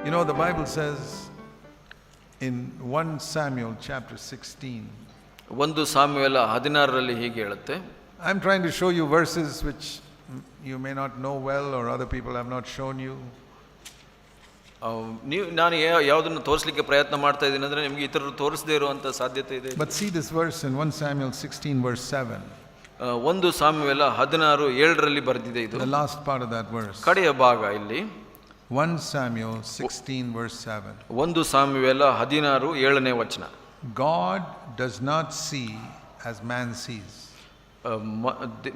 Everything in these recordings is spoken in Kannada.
You know, the Bible says in 1 Samuel chapter 16. 1 ಸಾಮುವೇಲ 16ರಲ್ಲಿ ಹೀಗೆ ಹೇಳುತ್ತೆ. I'm trying to show you verses which you may not know well or other people have not shown you. ನಾನು ಯಾವುದನ್ನು ತೋರಿಸಲಿಕ್ಕೆ ಪ್ರಯತ್ನ ಮಾಡ್ತಾ ಇದ್ದೀನಿ ಅಂದರೆ ನಿಮಗೆ ಇತರರು ತೋರಿಸದೇ ಇರುವಂಥ ಸಾಧ್ಯತೆ ಇದೆ. But see this verse in 1 Samuel 16 verse 7. 1 ಸಾಮುವೇಲ 16:7ರಲ್ಲಿ ಬರೆದಿದೆ ಇದು. The last part of that verse. ಕಡೆಯ ಭಾಗ ಇಲ್ಲಿ 1 Samuel 16 verse 7. 1 ಸಾಮುವೇಲ 16:7ನೇ ವಚನ. God does not see as man sees.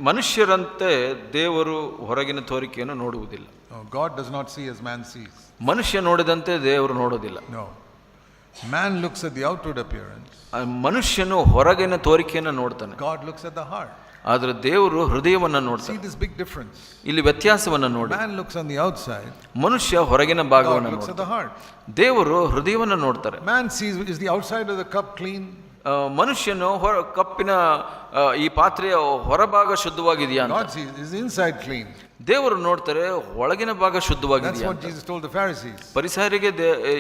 ಮನುಷ್ಯರಂತೆ ದೇವರು ಹೊರಗಿನ ತೋರಿಕೆಯನ್ನು ನೋಡುವುದಿಲ್ಲ. No, God does not see as man sees. ಮನುಷ್ಯ ನೋಡಿದಂತೆ ದೇವರು ನೋಡೋದಿಲ್ಲ. No. Man looks at the outward appearance. ಮನುಷ್ಯನು ಹೊರಗಿನ ತೋರಿಕೆಯನ್ನು ನೋಡ್ತಾನೆ. God looks at the heart. ಆದರೆ ದೇವರು ಹೃದಯವನ್ನು ನೋಡ್ತಾನೆ. See this big difference. ಇಲ್ಲಿ ವ್ಯತ್ಯಾಸವನ್ನು ನೋಡಿ. Man looks on the outside. ಮನುಷ್ಯ ಹೊರಗಿನ ಭಾಗವನ್ನು God looks at the heart. ದೇವರು ಹೃದಯವನ್ನು ನೋಡ್ತಾರೆ. Man sees, is the outside of the cup clean? ಮನುಷ್ಯನು ಕಪ್ಪಿನ ಈ ಪಾತ್ರೆಯ ಹೊರಭಾಗ ಶುದ್ಧವಾಗಿದೆಯಾ ಅಂತ. God sees, is the inside clean? ದೇವರು ನೋಡ್ತಾರೆ ಒಳಗಿನ ಭಾಗ ಶುದ್ಧವಾಗಿದೆಯಾ. That's what Jesus told the Pharisees. ಪರಿಸರಿಗೆ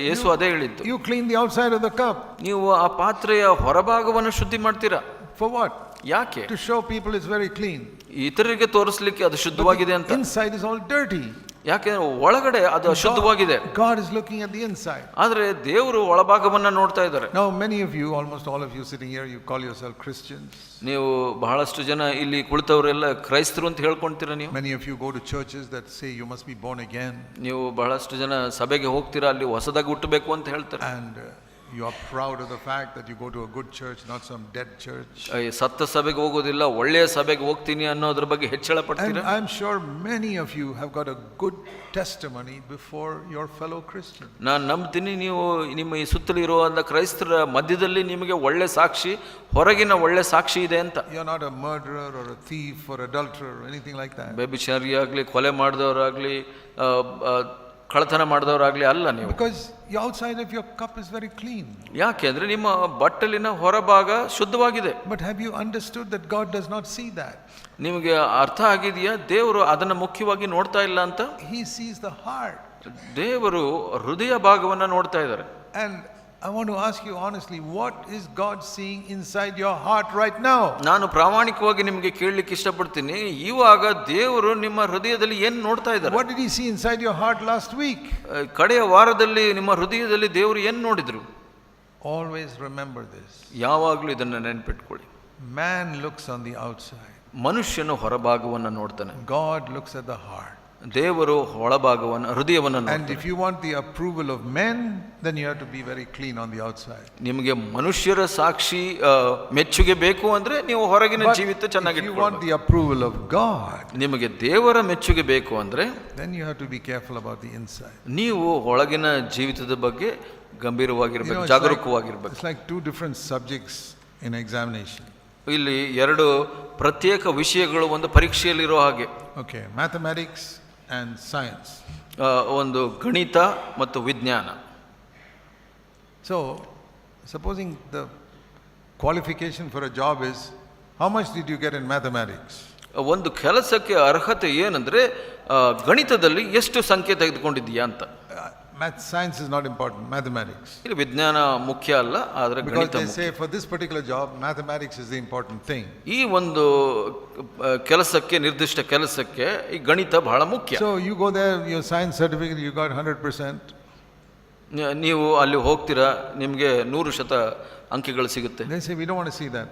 ಯೇಸು ಅದೇ ಹೇಳಿದ್ದು. You clean the outside of the cup. ನೀವು ಆ ಪಾತ್ರೆಯ ಹೊರಭಾಗವನ್ನು ಶುದ್ಧಿ ಮಾಡ್ತೀರಾ. For what? ಯಾಕೆ? To show people it's very clean. ಇತರರಿಗೆ ತೋರಿಸಲಿಕ್ಕೆ ಅದು ಶುದ್ಧವಾಗಿದೆ ಅಂತ. Inside is all dirty. ಯಾಕೆಂದ್ರೆ ಒಳಗಡೆ ಅದು ಅಶುದ್ಧವಾಗಿದೆ. God is looking at the inside. ಆದರೆ ದೇವರು ಒಳಭಾಗವನ್ನ ನೋಡ್ತಾ ಇದ್ದಾರೆ. Now many of you, almost all of you sitting here, you call yourself Christians. ನೀವು ಬಹಳಷ್ಟು ಜನ ಇಲ್ಲಿ ಕುಳಿತವರೆಲ್ಲ ಕ್ರೈಸ್ತರು ಅಂತ ಹೇಳ್ಕೊಂತೀರಾ ನೀವು. Many of you go to churches that say you must be born again. ನೀವು ಬಹಳಷ್ಟು ಜನ ಸಭೆಗೆ ಹೋಗ್ತೀರಾ, ಅಲ್ಲಿ ಹೊಸದಾಗಿ ಹುಟ್ಟಬೇಕು ಅಂತ ಹೇಳ್ತಾರೆ. And you are proud of the fact that you go to a good church, not some dead church. ಸತ್ತ ಸಭೆಗೆ ಹೋಗೋದಿಲ್ಲ, ಒಳ್ಳೆಯ ಸಭೆಗೆ ಹೋಗ್ತೀನಿ ಅನ್ನೋದ್ರ ಬಗ್ಗೆ ಹೆಚ್ಚಳ ಪಡ್ತೀರಾ. And I'm sure many of you have got a good testimony before your fellow Christians. ನಾನು ನಂಬ್ತೀನಿ ನೀವು ನಿಮ್ಮ ಈ ಸುತ್ತಲೂ ಇರುವಂತ ಕ್ರೈಸ್ತರ ಮಧ್ಯದಲ್ಲಿ ನಿಮಗೆ ಒಳ್ಳೆ ಸಾಕ್ಷಿ, ಹೊರಗಿನ ಒಳ್ಳೆ ಸಾಕ್ಷಿ ಇದೆ ಅಂತ. You're not a murderer or a thief or adulterer or anything like that. ಬೇಬಿಚಾರಿ ಆಗಲಿ, ಕೊಲೆ ಮಾಡಿದವರಾಗಲಿ, ಕಳ್ಳತನ ಮಾಡಿದವರಾಗಲಿ ಅಲ್ಲ ನೀವು. Because the outside of your cup is very clean. ಯಾಕೆ ಅಂದ್ರೆ ನಿಮ್ಮ ಬಟ್ಟಲಿನ ಹೊರಭಾಗ ಶುದ್ಧವಾಗಿದೆ. But have you understood that God does not see that? ನಿಮಗೆ ಅರ್ಥ ಆಗಿದೆಯಾ ದೇವರು ಅದನ್ನ ಮುಖ್ಯವಾಗಿ ನೋಡ್ತಾ ಇಲ್ಲ ಅಂತ? He sees the heart. ದೇವರು ಹೃದಯ ಭಾಗವನ್ನ ನೋಡ್ತಾ ಇದ್ದಾರೆ. And I want to ask you honestly, what is God seeing inside your heart right now? ನಾನು ಪ್ರಾಮಾಣಿಕವಾಗಿ ನಿಮಗೆ ಕೇಳಲಿಕ್ಕೆ ಇಷ್ಟಪಡ್ತೀನಿ, ಇವಾಗ ದೇವರು ನಿಮ್ಮ ಹೃದಯದಲ್ಲಿ ಏನು ನೋಡ್ತಾ ಇದ್ದಾರೆ? What did he see inside your heart last week? ಕಡೆಯ ವಾರದಲ್ಲಿ ನಿಮ್ಮ ಹೃದಯದಲ್ಲಿ ದೇವರು ಏನು ನೋಡಿದ್ರು? Always remember this. ಯಾವಾಗಲೂ ಇದನ್ನ ನೆನಪಿಟ್ಕೊಳ್ಳಿ. Man looks on the outside. ಮನುಷ್ಯನು ಹೊರಭಾಗವನ್ನು ನೋಡ್ತಾನೆ. God looks at the heart. ದೇವರು ಒಳಭಾಗವನ್ನು ಹೃದಯವನ್ನು ನೋಡ್ತಾನೆ. And if you want the approval of men, then you have to be very clean on the outside. ನಿಮಗೆ ಮನುಷ್ಯರ ಸಾಕ್ಷಿ ಮೆಚ್ಚುಗೆ ಬೇಕು ಅಂದ್ರೆ ನೀವು ಹೊರಗಿನ ಜೀವಿತ ಚೆನ್ನಾಗಿ ಇಟ್ಕೊಳ್ಳಿ. If you want the approval of God, ನಿಮಗೆ ದೇವರ ಮೆಚ್ಚುಗೆ ಬೇಕು ಅಂದ್ರೆ then you have to be careful about the inside. ನೀವು ಒಳಗಿನ ಜೀವಿತದ ಬಗ್ಗೆ ಗಂಭೀರವಾಗಿರಬೇಕು, ಜಾಗರೂಕವಾಗಿರಬೇಕು. It's like two different subjects in examination. ಇಲ್ಲಿ ಎರಡು ಪ್ರತ್ಯೇಕ ವಿಷಯಗಳು ಒಂದು ಪರೀಕ್ಷೆಯಲ್ಲಿರೋ ಹಾಗೆ. Okay, mathematics and science. ಒಂದು ಗಣಿತ ಮತ್ತು ವಿಜ್ಞಾನ. So supposing the qualification for a job is how much did you get in mathematics? ಒಂದು ಕೆಲಸಕ್ಕೆ ಅರ್ಹತೆ ಏನಂದ್ರೆ ಗಣಿತದಲ್ಲಿ ಎಷ್ಟು ಸಂಖ್ಯೆ ತೆಗೆದುಕೊಂಡಿದ್ದೀಯಾ ಅಂತ. Science is not important, mathematics. ಇಲ್ಲಿ ವಿಜ್ಞಾನ ಮುಖ್ಯ ಅಲ್ಲ, ಆದರೆ ಗಣಿತ ಮುಖ್ಯ. Because they say for this particular job mathematics is the important thing. ಈ ಒಂದು ಕೆಲಸಕ್ಕೆ, ನಿರ್ದಿಷ್ಟ ಕೆಲಸಕ್ಕೆ ಈ ಗಣಿತ ಬಹಳ ಮುಖ್ಯ. So you go there, your science certificate, you got 100%. ನೀವು ಅಲ್ಲಿ ಹೋಗ್ತೀರಾ, ನಿಮಗೆ 100% ಅಂಕೆಗಳು ಸಿಗುತ್ತೆ. They say we don't want to see that.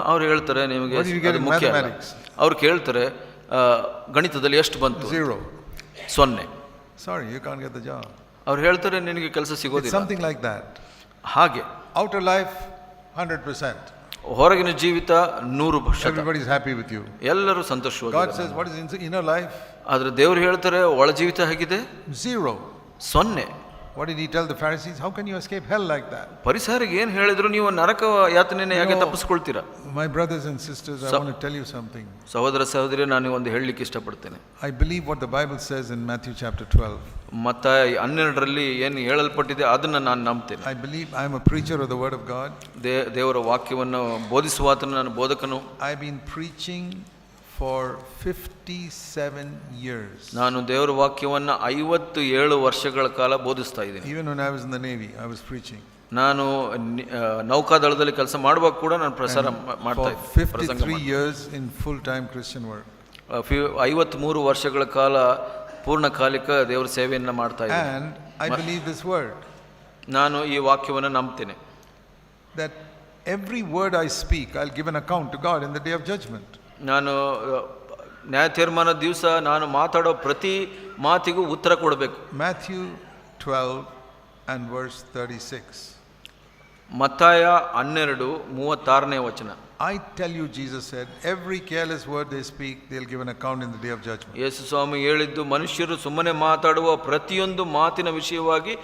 ಅವ್ರು ಹೇಳ್ತಾರೆ ನಿಮಗೆ ಮುಖ್ಯ. ಅವ್ರು ಕೇಳ್ತಾರೆ ಗಣಿತದಲ್ಲಿ ಎಷ್ಟು ಬಂತು? 0. 0. Sorry, you can't get the job. ಅವ್ರು ಹೇಳ್ತಾರೆ ನಿನಗೆ ಕೆಲಸ ಸಿಗೋದಿಲ್ಲ. Something like that. ಹಾಗೆ outer life 100%. ಹೊರಗಿನ ಜೀವಿತ 100%. Everybody is happy with you. ಎಲ್ಲರೂ ಸಂತೋಷವಾಗಿದ್ದಾರೆ. God says what is inner life? ಆದ್ರೆ ದೇವರು ಹೇಳ್ತಾರೆ ಒಳ ಜೀವಿತ ಹೇಗಿದೆ? 0. 0. What did he tell the Pharisees? How can you escape hell like that? ಪರಿಸರಿಗೆ ಏನು ಹೇಳಿದ್ರು, ನೀವು ನರಕ ಯಾತನೆಯನ್ನು ಹೇಗೆ ತಪ್ಪಿಸಿಕೊಳ್ತೀರಾ? My brothers and sisters, I want to tell you something. ಸಹೋದರ ಸಹೋದರಿ, ನಾನು ಒಂದು ಹೇಳಲಿಕ್ಕೆ ಇಷ್ಟಪಡ್ತೇನೆ. I believe what the Bible says in Matthew chapter 12. ಮತ್ತಾಯ 12ರಲ್ಲಿ ಏನು ಹೇಳಲ್ಪಟ್ಟಿದೆ ಅದನ್ನು ನಾನು ನಂಬ್ತೇನೆ. I believe I am a preacher of the word of God. ದೇವರ ವಾಕ್ಯವನ್ನು ಬೋಧಿಸುವಾತನು ನಾನು ಬೋಧಕನು. I've been preaching for 57 years. ನಾನು ದೇವರ ವಾಕ್ಯವನ್ನು 57 ವರ್ಷಗಳ ಕಾಲ ಬೋಧಿಸ್ತಾ ಇದ್ದೀನಿ. Even when I was in the Navy, I was preaching. ನಾನು ನೌಕಾದಳದಲ್ಲಿ ಕೆಲಸ ಮಾಡುವಾಗ ಕೂಡ ನಾನು ಪ್ರಸಾರ ಮಾಡ್ತಾ ಇದ್ದೆ. 53 years in full-time Christian work. 53 ವರ್ಷಗಳ ಕಾಲ ಪೂರ್ಣಕಾಲಿಕ ದೇವರ ಸೇವೆಯನ್ನು ಮಾಡ್ತಾ ಇದ್ದೀನಿ. And I believe this word. ನಾನು ಈ ವಾಕ್ಯವನ್ನು ನಂಬ್ತೇನೆ. That every word I speak, I'll give an account to God in the day of judgment. ನಾನು ನ್ಯಾಯ ತೀರ್ಮಾನ ದಿವಸ ನಾನು ಮಾತಾಡೋ ಪ್ರತಿ ಮಾತಿಗೂ ಉತ್ತರ ಕೊಡಬೇಕು. Matthew 12 and verse 36. ಮತ್ತಾಯ 12:36ನೇ ವಚನ. I tell you, Jesus said, every careless word they speak, they'll give an account in the day of judgment. ಯೇಸು ಸ್ವಾಮಿ ಹೇಳಿದ್ದು, ಮನುಷ್ಯರು ಸುಮ್ಮನೆ ಮಾತಾಡುವ ಪ್ರತಿಯೊಂದು ಮಾತಿನ ವಿಷಯವಾಗಿ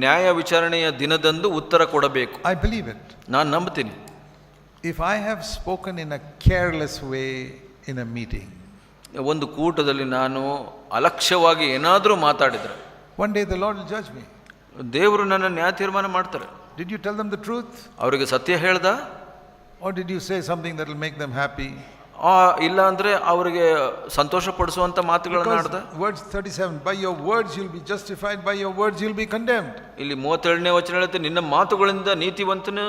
ನ್ಯಾಯ ವಿಚಾರಣೆಯ ದಿನದಂದು ಉತ್ತರ ಕೊಡಬೇಕು. I believe it. ನಾನು ನಂಬ್ತೀನಿ. If I have spoken in a careless way in a meeting, ಒಂದು ಕೂಟದಲ್ಲಿ ನಾನು ಅಲಕ್ಷ್ಯವಾಗಿ ಏನಾದರೂ ಮಾತಾಡಿದ್ರೆ, one day the Lord will judge me. ದೇವರು ನನ್ನ ನ್ಯಾಯ ತೀರ್ಮಾನ ಮಾಡ್ತಾರೆ. Did you tell them the truth? ಅವರಿಗೆ ಸತ್ಯ ಹೇಳ್ದ? Or did you say something that will make them happy? ಇಲ್ಲ ಅಂದ್ರೆ ಅವರಿಗೆ ಸಂತೋಷ ಪಡಿಸುವಂತ ಮಾತುಗಳನ್ನು ಆಡ್ದ? Words 37, by your words you'll be justified, by your words you'll be condemned. ಇಲ್ಲಿ 37ನೇ ವಚನ ಹೇಳುತ್ತೆ, ನಿನ್ನ ಮಾತುಗಳಿಂದ ನೀತಿವಂತನು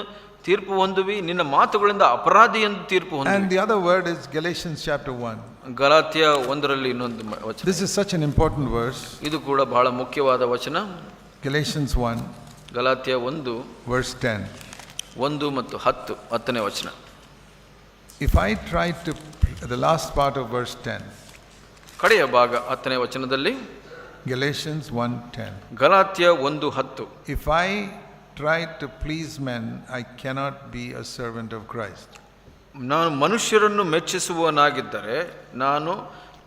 ತೀರ್ಪು ಹೊಂದುವಿ, ನಿನ್ನ ಮಾತುಗಳಿಂದ ಅಪರಾಧಿ ಎಂದು ತೀರ್ಪು ಹೊಂದುವಿ. And the other word is Galatians chapter 1. Galatia 1ರಲ್ಲಿ ಇನ್ನೊಂದು ವಚನ. This is such an important verse. ಇದು ಕೂಡ ಬಹಳ ಮುಖ್ಯವಾದ ವಚನ. Galatians 1, Galatia 1 verse 10. 1 ಮತ್ತು 10ನೇ ವಚನ. If I try to, the last part of verse 10. ಕಡೆಯ ಭಾಗ 10ನೇ ವಚನದಲ್ಲಿ, Galatians 1:10. Galatia 1:10. If I try to please men, I cannot be a servant of Christ. ನಾನು ಮನುಷ್ಯರನ್ನು ಮೆಚ್ಚಿಸುವವನಾಗಿದ್ದರೆ ನಾನು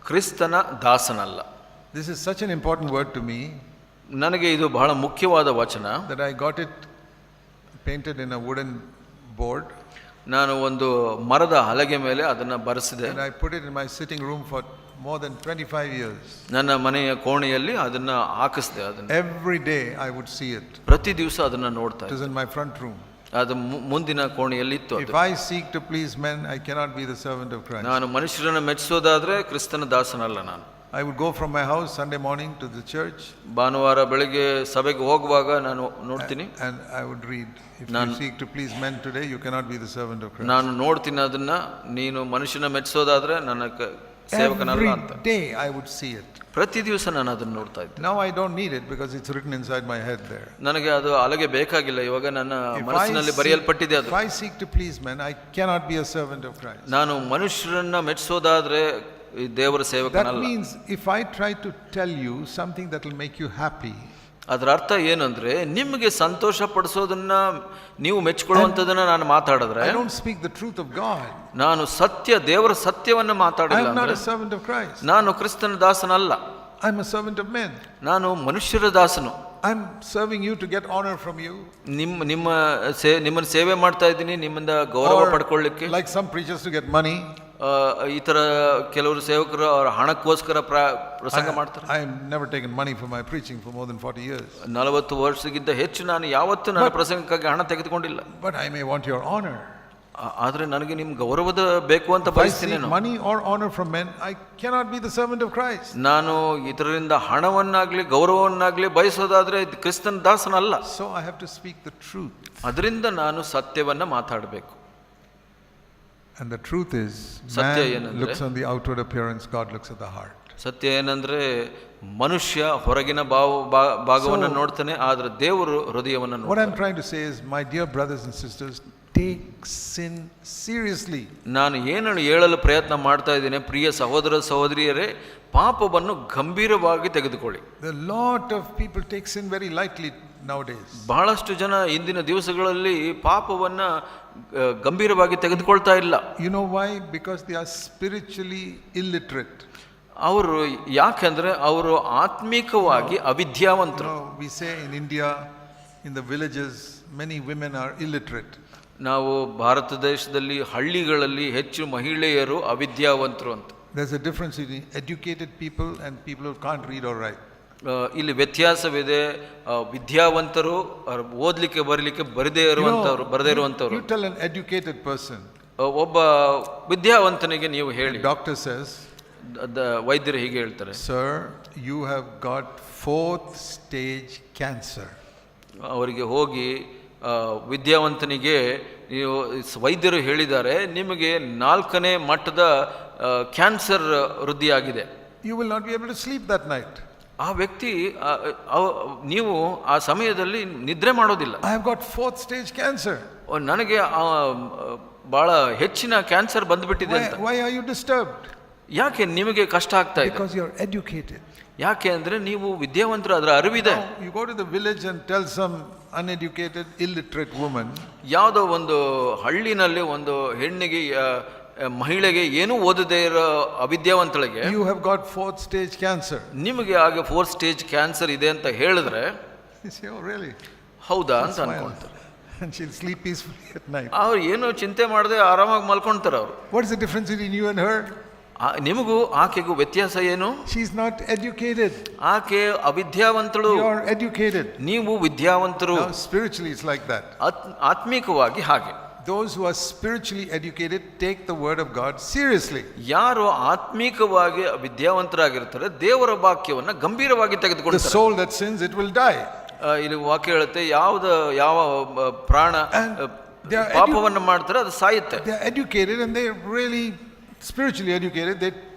ಕ್ರಿಸ್ತನ ದಾಸನಲ್ಲ. This is such an important word to me. ನನಗೆ ಇದು ಬಹಳ ಮುಖ್ಯವಾದ ವಚನ. That I got it painted in a wooden board. ನಾನು ಒಂದು ಮರದ ಹಲಗೆ ಮೇಲೆ ಅದನ್ನು ಬರೆಸಿದೆ. And I put it in my sitting room for more than 25 years. ನನ್ನ ಮನೆಯ ಕೋಣೆಯಲ್ಲಿ ಅದನ್ನ ಹಾಕಿಸಿದೆ. ಅದನ್ನ every day I would see it. ಪ್ರತಿ ದಿವಸ ಅದನ್ನ ನೋಡ್ತಾ ಇದ್ದೆ. It was in my front room. ಅದು ಮುಂದಿನ ಕೋಣೆಯಲ್ಲಿ ಇತ್ತು. If I seek to please men, I cannot be the servant of Christ. ನಾನು ಮನುಷ್ಯರನ್ನು ಮೆಚ್ಚಿಸೋದಾದ್ರೆ ಕ್ರಿಸ್ತನ ದಾಸನಲ್ಲ ನಾನು. I would go from my house Sunday morning to the church. ಭಾನುವಾರ ಬೆಳಿಗ್ಗೆ ಸಭೆಗೆ ಹೋಗುವಾಗ ನಾನು ನೋಡ್ತೀನಿ. And I would read, if you seek to please men today, you cannot be the servant of Christ. ನಾನು ನೋಡ್ತೀನಿ ಅದನ್ನ, ನೀನು ಮನುಷ್ಯನ ಮೆಚ್ಚಿಸೋದಾದ್ರೆ ನನ್ನ ಸೇವಕನಲ್ಲ ಅಂತ. Every day I would see it. ಪ್ರತಿ ದಿವಸ ನಾನು ಅದನ್ನು ನೋಡ್ತಾ ಇದ್ದೆ. Now I don't need it because it's written inside my head there. ನನಗೆ ಅದು ಅಲಗೆ ಬೇಕಾಗಿಲ್ಲ, ಇವಾಗ ನನ್ನ ಮನಸ್ಸಿನಲ್ಲಿ ಬರೆಯಲ್ಪಟ್ಟಿದೆ ಅದು. If I seek to please men, I cannot be a servant of Christ. ನಾನು ಮನುಷ್ಯರನ್ನ ಮೆಚ್ಚಿಸೋದಾದ್ರೆ ದೇವರ ಸೇವಕನಲ್ಲ. That means if I try to tell you something that will make you happy, ಅದರ ಅರ್ಥ ಏನಂದ್ರೆ, ನಿಮಗೆ ಸಂತೋಷ ಪಡಿಸೋದನ್ನ, ನೀವು ಮೆಚ್ಚಿಕೊಳ್ಳುವಂಥದ್ದನ್ನ ನಾನು ಮಾತಾಡಿದ್ರೆ, I don't speak the truth of God. ನಾನು ಸತ್ಯ, ದೇವರ ಸತ್ಯವನ್ನ ಮಾತಾಡಿಲ್ಲ I am not ಅಂದ್ರೆ a servant of Christ. ನಾನು ಕ್ರಿಸ್ತನ ದಾಸನಲ್ಲ. I am a servant of men. ನಾನು ಮನುಷ್ಯರ ದಾಸನು. I am serving you to get honor from you. ನಿಮ್ಮನ್ನು ಸೇವೆ ಮಾಡ್ತಾ ಇದ್ದೀನಿ, ನಿಮ್ಮಿಂದ ಗೌರವ ಪಡ್ಕೊಳ್ಳಿಕ್ಕೆ. Like some preachers to get money. ಈ ತರ ಕೆಲವರು ಸೇವಕರು ಅವರ ಹಣಕ್ಕೋಸ್ಕರ ಪ್ರಸಂಗ ಮಾಡ್ತಾರೆ. I have never taken money for my preaching for more than 40 years. 40 ವರ್ಷಕ್ಕಿಂತ ಹೆಚ್ಚು ನಾನು ಯಾವತ್ತೂ ನನ್ನ ಪ್ರಸಂಗಕ್ಕಾಗಿ ಹಣ ತೆಗೆದುಕೊಂಡಿಲ್ಲ. But I may want your honor. ಆದ್ರೆ ನನಗೆ ನಿಮ್ ಗೌರವದ ಬೇಕು ಅಂತ ಬಯಸ್ತೀನಿ. money or honor from men, I cannot be the servant of Christ. ನಾನು ಇದರಿಂದ ಹಣವನ್ನಾಗ್ಲಿ ಗೌರವವನ್ನಾಗ್ಲಿ ಬಯಸೋದಾದ್ರೆ ಕ್ರಿಸ್ತನ ದಾಸನಲ್ಲ. So I have to speak the truth. ಅದರಿಂದ ನಾನು ಸತ್ಯವನ್ನ ಮಾತಾಡಬೇಕು. And the truth is, man looks on the outward appearance, God looks at the heart. ಸತ್ಯ ಏನಂದ್ರೆ, ಮನುಷ್ಯ ಹೊರಗಿನ ಭಾಗವನ್ನು ನೋಡ್ತಾನೆ, ಆದ್ರೆ ದೇವರು ಹೃದಯವನ್ನು ನೋಡ್ತಾನೆ. What I'm trying to say is, my dear brothers and sisters, take sin seriously. ನಾನು ಏನು ಹೇಳಲು ಪ್ರಯತ್ನ ಮಾಡ್ತಾ ಇದ್ದೇನೆ, ಪ್ರಿಯ ಸಹೋದರ ಸಹೋದರಿಯರೇ, ಪಾಪವನ್ನು ಗಂಭೀರವಾಗಿ ತೆಗೆದುಕೊಳ್ಳಿ. The lot of people take sin very lightly nowadays. ಬಹಳಷ್ಟು ಜನ ಇಂದಿನ ದಿವಸಗಳಲ್ಲಿ ಪಾಪವನ್ನ ಗಂಭೀರವಾಗಿ ತೆಗೆದುಕೊಳ್ತಾ ಇಲ್ಲ. You know why? Because they are spiritually illiterate. ಅವರು ಯಾಕೆಂದ್ರೆ ಅವರು ಆತ್ಮಿಕವಾಗಿ ಅವಿದ್ಯಾವಂತರು. We say in India, in the villages, many women are illiterate. ನಾವು ಭಾರತ ದೇಶದಲ್ಲಿ ಹಳ್ಳಿಗಳಲ್ಲಿ ಹೆಚ್ಚು ಮಹಿಳೆಯರು ಅವಿದ್ಯಾವಂತರು ಅಂತ. There's a difference between educated people and people who can't read or write. ಇಲ್ಲಿ ವ್ಯತ್ಯಾಸವಿದೆ. ವಿದ್ಯಾವಂತರು, ಓದ್ಲಿಕ್ಕೆ ಬರಲಿಕ್ಕೆ ಬರದೇ ಇರುವಂತವರು. You tell an educated person, ಒಬ್ಬ ವಿದ್ಯಾವಂತನಿಗೆ ನೀವು ಹೇಳಿ, Doctor says, ವೈದ್ಯರು ಹೀಗೆ ಹೇಳ್ತಾರೆ, sir, you have got 4th stage cancer. ಅವರಿಗೆ ಹೋಗಿ ವಿದ್ಯಾವಂತನಿಗೆ ನೀವು ವೈದ್ಯರು ಹೇಳಿದ್ದಾರೆ ನಿಮಗೆ 4ನೇ ಮಟ್ಟದ cancer ವೃದ್ಧಿಯಾಗಿದೆ. You will not be able to sleep that night. ಆ ವ್ಯಕ್ತಿ ನೀವು ಆ ಸಮಯದಲ್ಲಿ ನಿದ್ರೆ ಮಾಡೋದಿಲ್ಲ. I have got 4th stage cancer. ನನಗೆ ಬಹಳ ಹೆಚ್ಚಿನ ಕ್ಯಾನ್ಸರ್ ಬಂದ್ಬಿಟ್ಟಿದೆ ಅಂತ. Why are you disturbed? ಯಾಕೆ ನಿಮಗೆ ಕಷ್ಟ ಆಗ್ತಾ ಇದೆ? Because you are educated. ಯಾಕೆ ಅಂದ್ರೆ ನೀವು ವಿದ್ಯಾವಂತರು, ಅದರ ಅರಿವಿದೆ. You go to the village and tell some uneducated, illiterate woman. ಯಾವುದೋ ಒಂದು ಹಳ್ಳಿನಲ್ಲಿ ಒಂದು ಹೆಣ್ಣಿಗೆ, ಮಹಿಳೆಗೆ ಏನೂ ಓದದೇ ಇರೋ ಅವಿದ್ಯಾವಂತಳಿಗೆ, You have got 4th stage cancer. ನಿಮಗೆ ಹಾಗೆ 4th ಸ್ಟೇಜ್ ಕ್ಯಾನ್ಸರ್ ಇದೆ ಅಂತ ಹೇಳಿದ್ರೆ, You say, oh really? ಹೌದಾ ಅಂತ ಅನ್ಕೊಂತಾರೆ. And she'll sleep peacefully at night. ಅವ್ರು ಏನು ಚಿಂತೆ ಮಾಡದೆ ಆರಾಮಾಗಿ ಮಲ್ಕೊಂತಾರೆ ಅವರು. What is the difference between you and her? ನಿಮಗೂ ಆಕೆಗೂ ವ್ಯತ್ಯಾಸ ಏನು? She's not educated. ಆಕೆ ಅವಿದ್ಯಾವಂತಳು, You are educated. ನೀವು ವಿದ್ಯಾವಂತರು. Now, spiritually it's like that. ಆತ್ಮಿಕವಾಗಿ ಹಾಗೆ. Those who are spiritually educated take the word of God seriously. ಯಾರು ಆತ್ಮಿಕವಾಗಿ ವಿದ್ಯಾವಂತರಾಗಿರ್ತಾರೆ ದೇವರ ವಾಕ್ಯವನ್ನ ಗಂಭೀರವಾಗಿ The ತೆಗೆದುಕೊಳ್ತಾರೆ. soul that sins, it will die. ಇಲ್ಲಿ ವಾಕ್ಯ ಹೇಳುತ್ತೆ, ಯಾವ ಪ್ರಾಣ ಪಾಪವನ್ನು ಮಾಡ್ತಾರೆ ಅದು ಸಾಯುತ್ತೆ. They are educated and they really spiritually educated. They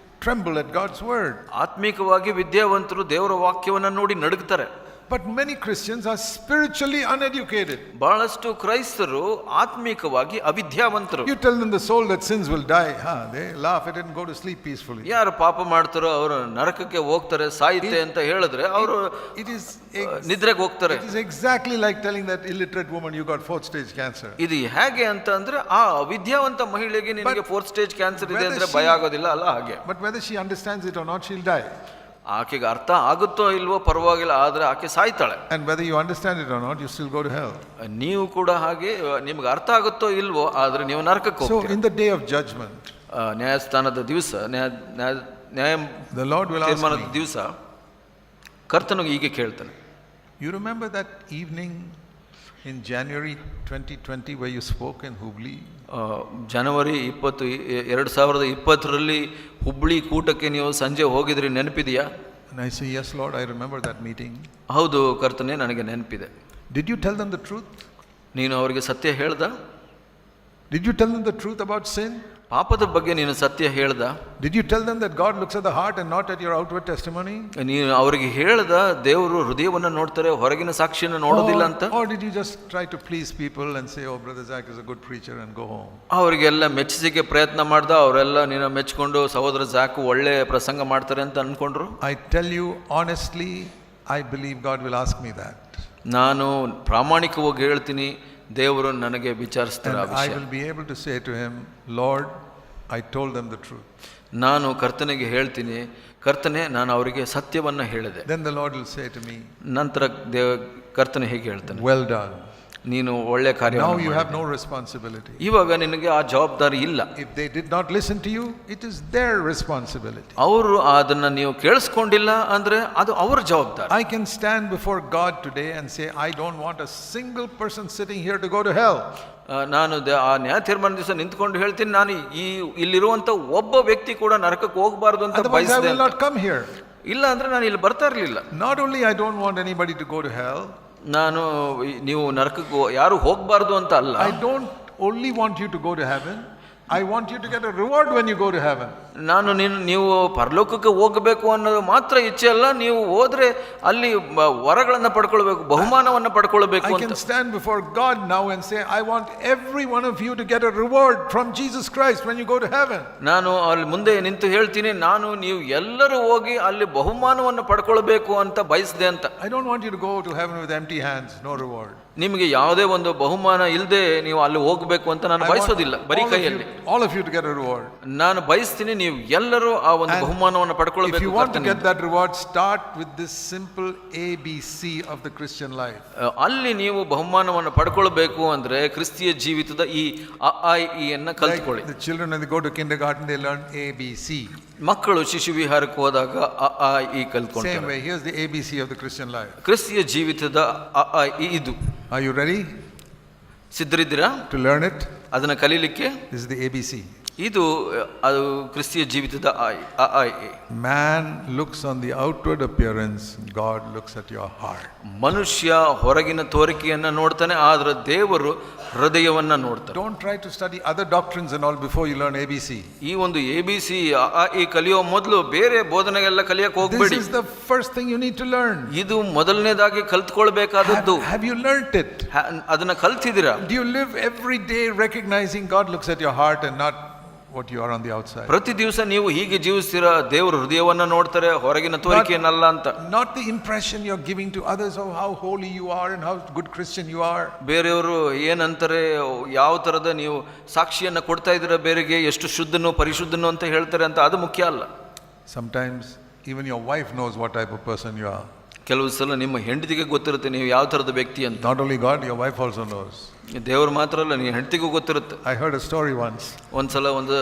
tremble at God's word. ಆತ್ಮಿಕವಾಗಿ ವಿದ್ಯಾವಂತರು ದೇವರ ವಾಕ್ಯವನ್ನ ನೋಡಿ ನಡುಗ್ತಾರೆ. But many Christians are spiritually uneducated. ಬಹಳಷ್ಟು ಕ್ರೈಸ್ತರು ಆತ್ಮಿಕವಾಗಿ ಅವಿದ್ಯಾವಂತರು. You tell them the soul that sins will die. They laugh at it and go to sleep peacefully. ಯಾರು ಪಾಪ ಮಾಡ್ತಾರೋ ಅವರು ನರಕಕ್ಕೆ ಹೋಗ್ತಾರೆ, ಸಾಯುತ್ತೆ ಅಂತ ಹೇಳಿದ್ರೆ ಅವರು ನಿದ್ರೆಗೆ ಹೋಗ್ತಾರೆ. It is exactly like telling that illiterate woman you got 4th stage cancer. ಇದು ಹೇಗೆ ಅಂತ ಅಂದ್ರೆ ಆ ವಿದ್ಯಾವಂತ ಮಹಿಳೆಗೆ ನಿನಗೆ 4th ಸ್ಟೇಜ್ ಕ್ಯಾನ್ಸರ್ ಇದೆ ಅಂದ್ರೆ ಭಯ ಆಗೋದಿಲ್ಲ ಅಲ್ಲ ಹಾಗೆ. But whether she understands it or not, she'll die. ಆಕೆಗೆ ಅರ್ಥ ಆಗುತ್ತೋ ಇಲ್ವೋ ಪರವಾಗಿಲ್ಲ, ಆದ್ರೆ ಆಕೆ ಸಾಯ್ತಾಳೆ. And whether you understand it or not, you still go to hell. ನೀವು ಕೂಡ ಹಾಗೆ, ನಿಮ್ಗೆ ಅರ್ಥ ಆಗುತ್ತೋ ಇಲ್ವೋ ಆದ್ರೆ ನೀವು ನರಕಕ್ಕೆ ಹೋಗ್ತೀರಾ. So in the day of judgment, ನ್ಯಾಯಸ್ಥಾನದ ದಿವಸ, ನ್ಯಾಯ the Lord will ask ತೀರ್ಮಾನದ me, ದಿವಸ ಕರ್ತನು ಹೀಗೆ ಕೇಳ್ತಾನೆ, you remember that evening in January 2020 where you spoke in Hubli? ಜನವರಿ 2020ರಲ್ಲಿ ಹುಬ್ಳಿ ಕೂಟಕ್ಕೆ ನೀವು ಸಂಜೆ ಹೋಗಿದ್ರಿ, ನೆನಪಿದೆಯಾ? And I say, yes Lord, I remember that meeting. ಹೌದು ಕರ್ತನೆ, ನನಗೆ ನೆನಪಿದೆ. Did you tell them the truth? ನೀನು ಅವರಿಗೆ ಸತ್ಯ ಹೇಳ್ದ? Did you tell them the truth about sin? ಪಾಪದ ಬಗ್ಗೆ ನೀನು ಸತ್ಯ ಹೇಳ್ದ? Did you tell them that God looks at the heart and not at your outward testimony? ನೀನು ಅವರಿಗೆ ಹೇಳ್ದ ದೇವರು ಹೃದಯವನ್ನು ನೋಡ್ತಾರೆ, ಹೊರಗಿನ ಸಾಕ್ಷಿಯನ್ನು ನೋಡೋದಿಲ್ಲ ಅಂತ? Or did you just try to please people and say, oh brother Zach is a good preacher and go home? ಅವರಿಗೆಲ್ಲ ಮೆಚ್ಚಿಸಿಕೆ ಪ್ರಯತ್ನ ಮಾಡ್ದ, ಅವರೆಲ್ಲ ನೀನು ಮೆಚ್ಚಿಕೊಂಡು ಸಹೋದರ ಜಾಕು ಒಳ್ಳೆ ಪ್ರಸಂಗ ಮಾಡ್ತಾರೆ ಅಂತ ಅನ್ಕೊಂಡ್ರು? I tell you honestly, I believe God will ask me that. ನಾನು ಪ್ರಾಮಾಣಿಕವಾಗಿ ಹೇಳ್ತೀನಿ, ದೇವರು ನನಗೆ ವಿಚಾರಿಸ್ತಾರೆ. I will be able to say to him, Lord, I told them the truth. ನಾನು ಕರ್ತನಿಗೆ ಹೇಳ್ತೀನಿ, ಕರ್ತನೆ ನಾನು ಅವರಿಗೆ ಸತ್ಯವನ್ನ ಹೇಳಿದೆ. Then the Lord will say to me, ನಂತರ ಕರ್ತನೆ ಹೇಗೆ ಹೇಳ್ತಾನೆ, well done. ನೀನು ಒಳ್ಳೆ ಕಾರ್ಯ. Now you have no responsibility. ಇವಾಗ ನಿನಗೆ ಆ ಜವಾಬ್ದಾರಿ ಇಲ್ಲ. If they did not listen to you, it is their responsibility. ಅವರು ಅದನ್ನ ನೀವು ಕೇಳಿಸ್ಕೊಂಡಿಲ್ಲ ಅಂದ್ರೆ ಅದು ಅವರ ಜವಾಬ್ದಾರಿ. I can stand before God today and say, I don't want a single person sitting here to go to hell. ನಾನು ಆ ನ್ಯಾಯ ತೀರ್ಮಾನ ದಿವಸ ನಿಂತ್ಕೊಂಡು ಹೇಳ್ತೀನಿ, ನಾನು ಇಲ್ಲಿರುವಂತ ಒಬ್ಬ ವ್ಯಕ್ತಿ ಕೂಡ ನರಕಕ್ಕೆ ಹೋಗಬಾರದು ಅಂತ Otherwise I ಬಯಸಿದೆ. will not come here. ಇಲ್ಲ ಅಂದ್ರೆ ನಾನು ಇಲ್ಲಿ ಬರ್ತಾ ಇರಲಿಲ್ಲ. Not only I don't want anybody to go to hell, ನಾನು ನೀವು ನರಕಕ್ಕೆ ಯಾರು ಹೋಗಬಾರ್ದು ಅಂತ ಅಲ್ಲ, I don't only want you to go to heaven, I want you to get a reward when you go to heaven. ನಾನು ನೀವು ಪರಲೋಕಕ್ಕೆ ಹೋಗಬೇಕು ಅನ್ನೋದು ಮಾತ್ರ ಇಚ್ಛೆ ಅಲ್ಲ, ನೀವು ಹೋದ್ರೆ ಅಲ್ಲಿ ವರಗಳನ್ನು ಪಡ್ಕೊಳ್ಬೇಕು, ಬಹುಮಾನವನ್ನು ಪಡ್ಕೊಳ್ಬೇಕು I ಅಂತ. can stand before God now and say, I want every one of you to get a reward from Jesus Christ when you go to heaven. ನಾನು ಅಲ್ಲಿ ಮುಂದೆ ನಿಂತು ಹೇಳ್ತೀನಿ, ನೀವು ಎಲ್ಲರೂ ಹೋಗಿ ಅಲ್ಲಿ ಬಹುಮಾನವನ್ನು ಪಡ್ಕೊಳ್ಬೇಕು ಅಂತ ಬಯಸಿದೆ ಅಂತ. I don't want you to go to heaven with empty hands, no reward. ನಿಮಗೆ ಯಾವುದೇ ಒಂದು ಬಹುಮಾನ ಇಲ್ಲದೆ ನೀವು ಅಲ್ಲಿ ಹೋಗಬೇಕು ಅಂತ ನಾನು ಬಯಸೋದಿಲ್ಲ, ಬರೀ ಕೈಯಲ್ಲಿ. All of you to get a reward. ನಾನು ಬಯಸ್ತೀನಿ ನೀವು ಎಲ್ಲರೂ ಆ ಒಂದು ಬಹುಮಾನವನ್ನು ಪಡ್ಕೊಳ್ಬೇಕು. If you want to get that reward, start with this simple ABC of the Christian life. ಅಲ್ಲಿ ನೀವು ಬಹುಮಾನವನ್ನು ಪಡ್ಕೊಳ್ಬೇಕು ಅಂದ್ರೆ ಕ್ರಿಸ್ತಿಯ ಜೀವಿತದ ಈ ಅ ಆ ಇ ಅನ್ನು ಕಲಿತುಕೊಳ್ಳಿ. The children when they go to kindergarten, they learn ABC. ಮಕ್ಕಳು ಶಿಶು ವಿಹಾರಕ್ಕೆ ಹೋದಾಗ ಅ ಆ ಇ ಕಲಿತ್ಕೊಳ್ತಾರೆ. Same way, here's the ABC of the Christian life. ಕ್ರಿಸ್ತಿಯ ಜೀವಿತದ ಅ ಆ ಇ ಇದು. Are you ready? ಸಿದ್ಧರಿದ್ದೀರಾ to learn it? ಅದನ್ನು ಕಲೀಲಿಕ್ಕೆ This is the ABC. ಇದು ಅದು ಕ್ರಿಸ್ತಿಯ ಜೀವಿತದ Man looks on the outward appearance, God looks at your heart. ಮನುಷ್ಯ ಹೊರಗಿನ ತೋರಿಕೆಯನ್ನ ನೋಡ್ತಾನೆ, ಆದ್ರೆ ದೇವರು ಹೃದಯವನ್ನ ನೋಡ್ತಾನೆ. Don't try to study other doctrines and all before you learn ABC. ಈ ಒಂದು ABC ಈ ಕಲಿಯೋ ಮೊದಲು ಬೇರೆ ಬೋಧನೆಗೆಲ್ಲ ಕಲಿಯಕ್ಕೆ ಹೋಗ್ಬೇಡಿ. This is the first thing you need to learn. ಇದು ಮೊದಲನೇದಾಗಿ ಕಲ್ತ್ಕೊಳ್ಬೇಕಾದದ್ದು. Have you learnt it? ಅದನ್ನ ಕಲ್ತಿದ್ದೀರಾ? Do you live every day recognizing God looks at your heart and not what you are on the outside? ಪ್ರತಿ ದಿವಸ ನೀವು ಹೀಗೆ ಜೀವಿಸ್ತೀರಾ, ದೇವರು ಹೃದಯವನ್ನ ನೋಡ್ತಾರೆ, ಹೊರಗಿನ ತೋರಿಕೆಯನ್ನಲ್ಲ ಅಂತ. Not the impression you're giving to others of how holy you are and how good Christian you are. ಬೇರೆಯವರು ಏನಂತಾರೆ, ಯಾವ ತರದ ನೀವು ಸಾಕ್ಷಿಯನ್ನ ಕೊಡ್ತಾ ಇದ್ದೀರಾ ಬೇರೆಗೆ, ಎಷ್ಟು ಶುದ್ಧನೋ ಪರಿಶುದ್ಧನೋ ಅಂತ ಹೇಳ್ತಾರೆ ಅಂತ, ಅದು ಮುಖ್ಯ ಅಲ್ಲ. Sometimes even your wife knows what type of person you are. ಕೆಲವು ಸಲ ನಿಮ್ಮ ಹೆಂಡತಿಗೆ ಗೊತ್ತಿರುತ್ತೆ ನೀವು ಯಾವ ತರದ ವ್ಯಕ್ತಿ ಅಂತ. Not only God, your wife also knows. ದೇವರು ಮಾತ್ರ ಅಲ್ಲ, ನಿಮ್ಮ ಹೆಂಡತಿಗೂ ಗೊತ್ತಿರುತ್ತೆ. I heard a story once. ಒಂದ್ಸಲ ಒಂದು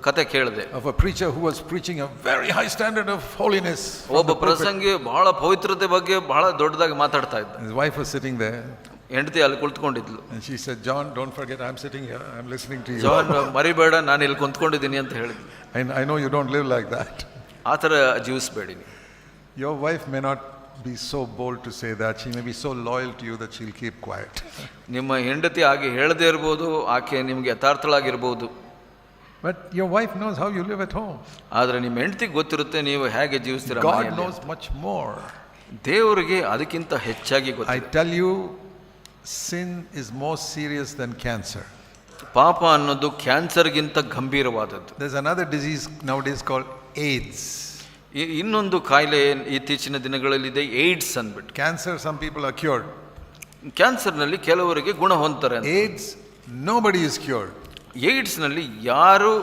ಕತೆ ಕೇಳಿದೆ of a preacher who was preaching a very high standard of holiness. ಒಬ್ಬ ಪ್ರಸಂಗಿ ಬಹಳ ಪವಿತ್ರತೆ ಬಗ್ಗೆ ಬಹಳ ದೊಡ್ಡದಾಗಿ ಮಾತಾಡ್ತಾ ಇದ್ದ. His wife was sitting there. ಹೆಂಡತಿ ಅಲ್ಲಿ ಕುಳಿತುಕೊಂಡಿದ್ಲು. And she said, John, don't forget I'm sitting here, I'm listening to you. John, ಮರಿಬೇಡ, ನಾನು ಇಲ್ಲಿ ಕುಂತ್ಕೊಂಡಿದ್ದೀನಿ ಅಂತ ಹೇಳಿದ್ಲು. I know you don't live like that. ಆ ಥರ ಜೀವಿಸಬೇಡಿ. Your wife may not be so bold to say that. She may be so loyal to you that she'll keep quiet. ನಿಮ್ಮ ಹೆಂಡತಿ ಹಾಗೆ ಹೇಳದೇ ಇರಬಹುದು, ಆಕೆ ನಿಮಗೆ ಯಥಾರ್ಥಳಾಗಿರ್ಬೋದು. But your wife knows how you live at home. ಆದ್ರೆ ನಿಮ್ಮ ಹೆಂಡತಿಗೆ ಗೊತ್ತಿರುತ್ತೆ ನೀವು ಹೇಗೆ ಜೀವಿಸ್ತೀರಾ. God knows much more. ದೇವರಿಗೆ ಅದಕ್ಕಿಂತ ಹೆಚ್ಚಾಗಿ ಗೊತ್ತು. I tell you, sin is more serious than cancer. ಪಾಪ ಅನ್ನೋದು ಕ್ಯಾನ್ಸರ್ಗಿಂತ ಗಂಭೀರವಾದದ್ದು. There's another disease nowadays called AIDS. ಇನ್ನೊಂದು ಕಾಯಿಲೆ ಇತ್ತೀಚಿನ ದಿನಗಳಲ್ಲಿ ಇದೆ, ಏಡ್ಸ್ ಅಂದ್ಬಿಟ್ಟು. Cancer, some people are cured. ಕ್ಯಾನ್ಸರ್ನಲ್ಲಿ ಕೆಲವರಿಗೆ ಗುಣ ಹೊಂದ್ತಾರೆ. AIDS, nobody is cured. ಏಡ್ಸ್ನಲ್ಲಿ ಯಾರು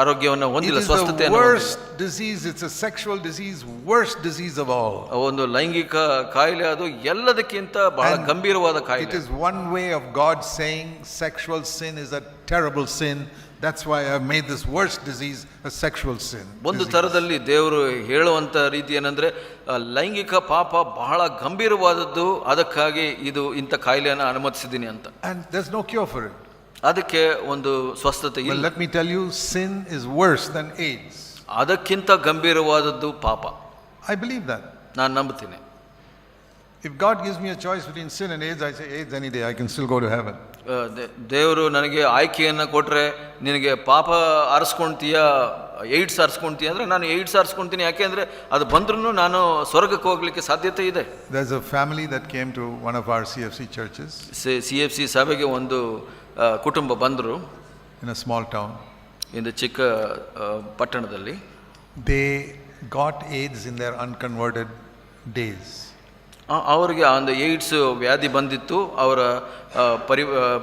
ಆರೋಗ್ಯವನ್ನು ಹೊಂದಿಲ್ಲ, ಸ್ವಸ್ಥತೆಯನ್ನು ಹೊಂದಿಲ್ಲ. Worst disease, it's a sexual disease, worst disease of all. ಒಂದು ಲೈಂಗಿಕ ಕಾಯಿಲೆ, ಅದು ಎಲ್ಲದಕ್ಕಿಂತ ಬಹಳ ಗಂಭೀರವಾದ ಕಾಯಿಲೆ. It is one way of God saying sexual sin is a terrible sin. That's why I have made this worst disease a sexual sin. ಒಂದು ತರದಲ್ಲಿ ದೇವರು ಹೇಳುವಂತ ರೀತಿ ಏನಂದ್ರೆ, ಲೈಂಗಿಕ ಪಾಪ ಬಹಳ ಗಂಭೀರವಾದದ್ದು, ಅದಕ್ಕಾಗಿ ಇದು ಇಂಥ ಕಾಯಿಲೆಯನ್ನು ಅನುಮತಿಸಿದ್ದೀನಿ ಅಂತ. And there's no cure for it. ಅದಕ್ಕೆ ಒಂದು ಸ್ವಸ್ಥತೆ ಇಲ್ಲ. Well, let me tell you, sin is worse than AIDS. ಅದಕ್ಕಿಂತ ಗಂಭೀರವಾದದ್ದು ಪಾಪ. I believe that. ನಾನು ನಂಬುತ್ತೇನೆ. If God gives me a choice between sin and AIDS, I say AIDS any day. I can still go to heaven. ದೇವರು ನನಗೆ ಆಯ್ಕೆಯನ್ನು ಕೊಟ್ಟರೆ, ನಿನಗೆ ಪಾಪ ಆರಿಸ್ಕೊಳ್ತೀಯಾ ಏಡ್ಸ್ ಆರಿಸ್ಕೊಳ್ತೀಯ ಅಂದರೆ ನಾನು ಏಡ್ಸ್ ಆರಿಸ್ಕೊಳ್ತೀನಿ. ಯಾಕೆ ಅಂದರೆ ಅದು ಬಂದ್ರೂ ನಾನು ಸ್ವರ್ಗಕ್ಕೆ ಹೋಗ್ಲಿಕ್ಕೆ ಸಾಧ್ಯತೆ ಇದೆ. There's a family that came to one of our CFC churches. CFC ಸಭೆಗೆ ಒಂದು ಕುಟುಂಬ ಬಂದರು. In a small town. ಇಂದು ಚಿಕ್ಕ ಪಟ್ಟಣದಲ್ಲಿ. They got AIDS in their unconverted days. ಅವರಿಗೆ ಒಂದು ಏಡ್ಸ್ ವ್ಯಾಧಿ ಬಂದಿತ್ತು ಅವರ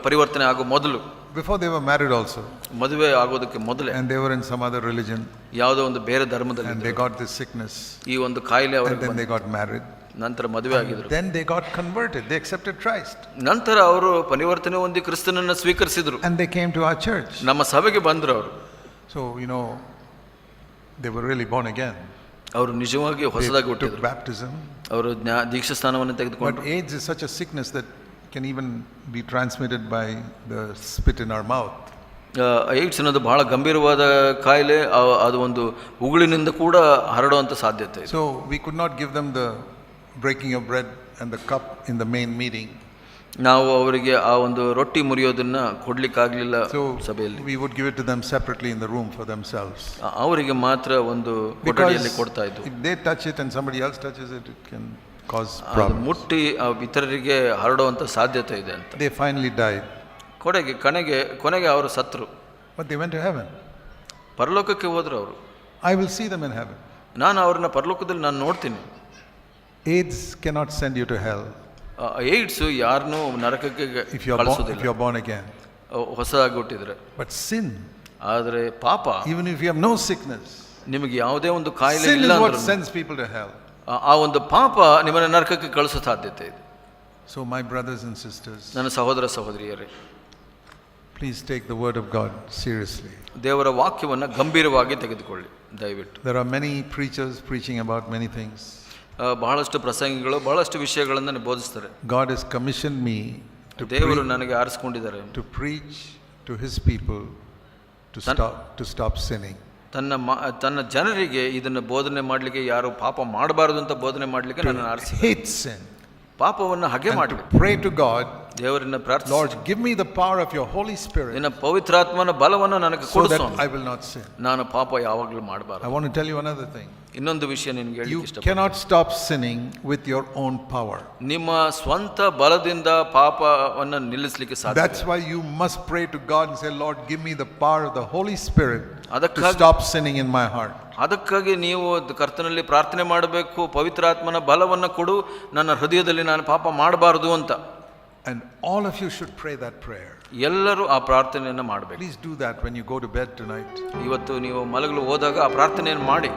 ಪರಿವರ್ತನೆ ಆಗೋ ಮೊದಲು. Before they were married also. ಮದುವೆ ಆಗೋದಕ್ಕೆ ಮೊದಲೇ. And they were in some other religion. ಯಾವುದೋ ಒಂದು ಬೇರೆ ಧರ್ಮದಲ್ಲಿ. And they got this sickness. ಈ ಒಂದು ಕಾಯಿಲೆ ಅವರಿಗೆ. And then they got married. ನಂತರ ಮದುವೆ ಆಗಿದ್ರು. Then they got converted. They accepted Christ. ನಂತರ ಅವರು ಪರಿವರ್ತನೆ ಹೊಂದಿ ಕ್ರಿಸ್ತನನ್ನು ಸ್ವೀಕರಿಸಿದ್ರು. And they came to our church. ನಮ್ಮ ಸಭೆಗೆ ಬಂದರು ಅವರು. So they were really born again. ಅವರು ನಿಜವಾಗಿ ಹೊಸದಾಗಿ ಹುಟ್ಟಿದ್ರು. Baptism. ಅವರು ದೀಕ್ಷಾ ಸ್ನಾನವನ್ನು ತೆಗೆದುಕೊಂಡರು. But AIDS is such a sickness that can even be transmitted by the spit in our mouth. AIDS ಅನ್ನೋದು ಬಹಳ ಗಂಭೀರವಾದ ಕಾಯಿಲೆ, ಅದು ಒಂದು ಉಗುಳಿನಿಂದ ಕೂಡ ಹರಡುವಂಥ ಸಾಧ್ಯತೆ ಇದೆ. So we could not give them the breaking of bread and the cup in the main meeting. ನಾವು ಅವರಿಗೆ ಆ ಒಂದು ರೊಟ್ಟಿ ಮುರಿಯೋದನ್ನ ಕೊಡ್ಲಿಕ್ಕಾಗಲಿಲ್ಲ ಸಭೆಯಲ್ಲಿ. We would give it to them separately in the room for themselves. ಅವರಿಗೆ ಮಾತ್ರ ಒಂದು ಕೊಠಡಿಯಲ್ಲಿ ಕೊಡ್ತಾ ಇದ್ದು. If they touch it and somebody else touches it, it can cause problems. ಮುಟ್ಟಿ ಇತರರಿಗೆ ಹರಡುವಂತ ಸಾಧ್ಯತೆ ಇದೆ ಅಂತ. They finally died. ಕೊನೆಗೆ ಅವರು ಸತ್ರು. But they went to heaven. ಪರಲೋಕಕ್ಕೆ ಹೋದ್ರು ಅವರು. I will see them in heaven. ನಾನು ಅವರನ್ನ ಪರಲೋಕದಲ್ಲಿ ನಾನು ನೋಡ್ತೀನಿ. AIDS cannot send you to hell. AIDS ಯಾರನ್ನೂ ನರಕಕ್ಕೆ ಕಳಿಸೋದಿಲ್ಲ. If you are born again. ಹೊಸದಾಗಿ ಹುಟ್ಟಿದ್ರೆ. But sin. ಆದರೆ ಪಾಪ. Even if you have no sickness. ನಿಮಗೆ ಯಾವುದೇ ಒಂದು ಕಾಯಿಲೆ ಇಲ್ಲ ಅಂದ್ರೆ. Sin is what ಅಂದ್ರೂ sends people to hell. ಆ ಒಂದು ಪಾಪ ನಿಮ್ಮನ್ನ ನರಕಕ್ಕೆ ಕಳಿಸೋ ಸಾಧ್ಯತೆ ಇದೆ. So my brothers and sisters. ನನ್ನ ಸಹೋದರ ಸಹೋದರಿಯರೇ. Please take the word of God seriously. ದೇವರ ವಾಕ್ಯವನ್ನು ಗಂಭೀರವಾಗಿ ತೆಗೆದುಕೊಳ್ಳಿ ದಯವಿಟ್ಟು. There are many preachers preaching about many things. ಬಹಳಷ್ಟು ಪ್ರಸಂಗಿಗಳು ಬಹಳಷ್ಟು ವಿಷಯಗಳನ್ನು ಬೋಧಿಸ್ತಾರೆ. God has commissioned me ದೇವರು ನನಗೆ ಆರಿಸಿಕೊಂಡಿದ್ದಾರೆ to preach to his people to stop sinning. ತನ್ನ ಜನರಿಗೆ ಇದನ್ನು ಬೋಧನೆ ಮಾಡಲಿಕ್ಕೆ, ಯಾರು ಪಾಪ ಮಾಡಬಾರದು ಅಂತ ಬೋಧನೆ ಮಾಡಲಿಕ್ಕೆ ನನ್ನನ್ನು ಆರಿಸಿದ್ದಾರೆ. Hate sin. ಪಾಪವನ್ನು ಹಗೆ ಮಾಡಬೇಕು. Pray to God, ದೇವರನ್ನ ಪ್ರಾರ್ಥಿಸಿ, Lord, give me the power of your Holy Spirit, ನಿನ್ನ ಪವಿತ್ರಾತ್ಮನ ಬಲವನ್ನು ನನಗೆ so ಕೊಡಿಸು. that I will not sin. ನಾನು ಪಾಪ ಯಾವಾಗಲೂ ಮಾಡಬಾರದು. I want to tell you another thing. ಇನ್ನೊಂದು ವಿಷಯ ನಿನಗೆ You ಹೇಳಲಿಕ್ಕೆ ಇಷ್ಟಪಡ್ತೀನಿ. cannot stop sinning with your own power. ನಿಮ್ಮ ಸ್ವಂತ ಬಲದಿಂದ ಪಾಪವನ್ನು ನಿಲ್ಲಿಸಲಿಕ್ಕೆ ಸಾಧ್ಯ. That's why you must pray to God and say, Lord, give me the power of the Holy Spirit to stop sinning in my heart. ಅದಕ್ಕಾಗಿ ನೀವು ಕರ್ತನಲ್ಲಿ ಪ್ರಾರ್ಥನೆ ಮಾಡಬೇಕು, ಪವಿತ್ರಾತ್ಮನ ಬಲವನ್ನು ಕೊಡು, ನನ್ನ ಹೃದಯದಲ್ಲಿ ನಾನು ಪಾಪ ಮಾಡಬಾರದು ಅಂತ. And all of you should pray that prayer. ಎಲ್ಲರೂ ಆ ಪ್ರಾರ್ಥನೆಯನ್ನು ಮಾಡಬೇಕು. Please do that when you go to bed tonight. ಇವತ್ತು ನೀವು ಮಲಗಲು ಹೋದಾಗ ಆ ಪ್ರಾರ್ಥನೆಯನ್ನು ಮಾಡಿ.